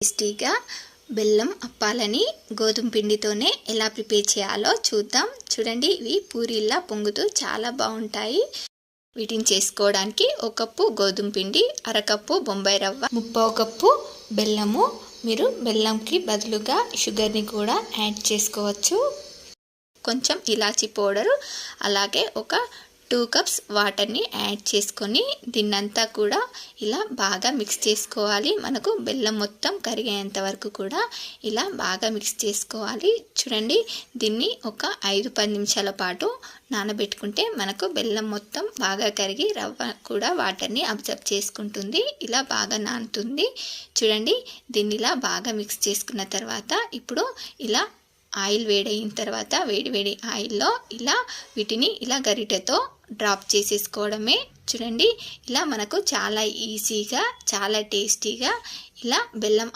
టేస్టీగా బెల్లం అప్పాలని గోధుమ పిండితోనే ఎలా ప్రిపేర్ చేయాలో చూద్దాం. చూడండి, ఇవి పూరీలా పొంగుతూ చాలా బాగుంటాయి. వీటిని చేసుకోవడానికి 1 కప్పు గోధుమ పిండి, అరకప్పు బొంబాయి రవ్వ, 1/2 కప్పు బెల్లము. మీరు బెల్లంకి బదులుగా షుగర్ని కూడా యాడ్ చేసుకోవచ్చు. కొంచెం ఇలాచీ పౌడరు, అలాగే ఒక 2 కప్స్ వాటర్ని యాడ్ చేసుకొని దీన్నంతా కూడా ఇలా బాగా మిక్స్ చేసుకోవాలి. మనకు బెల్లం మొత్తం కరిగేంత వరకు కూడా ఇలా బాగా మిక్స్ చేసుకోవాలి. చూడండి, దీన్ని ఒక 5-10 నిమిషాల పాటు నానబెట్టుకుంటే మనకు బెల్లం మొత్తం బాగా కరిగి రవ్వ కూడా వాటర్ని అబ్జర్వ్ చేసుకుంటుంది. ఇలా బాగా నానుతుంది. చూడండి, దీన్ని ఇలా బాగా మిక్స్ చేసుకున్న తర్వాత ఇప్పుడు ఇలా ఆయిల్ వేడైన తర్వాత వేడి ఆయిల్లో ఇలా వీటిని ఇలా గరిటెతో డ్రాప్ చేసేసుకోవడమే. చూడండి, ఇలా మనకు చాలా ఈజీగా చాలా టేస్టీగా ఇలా బెల్లం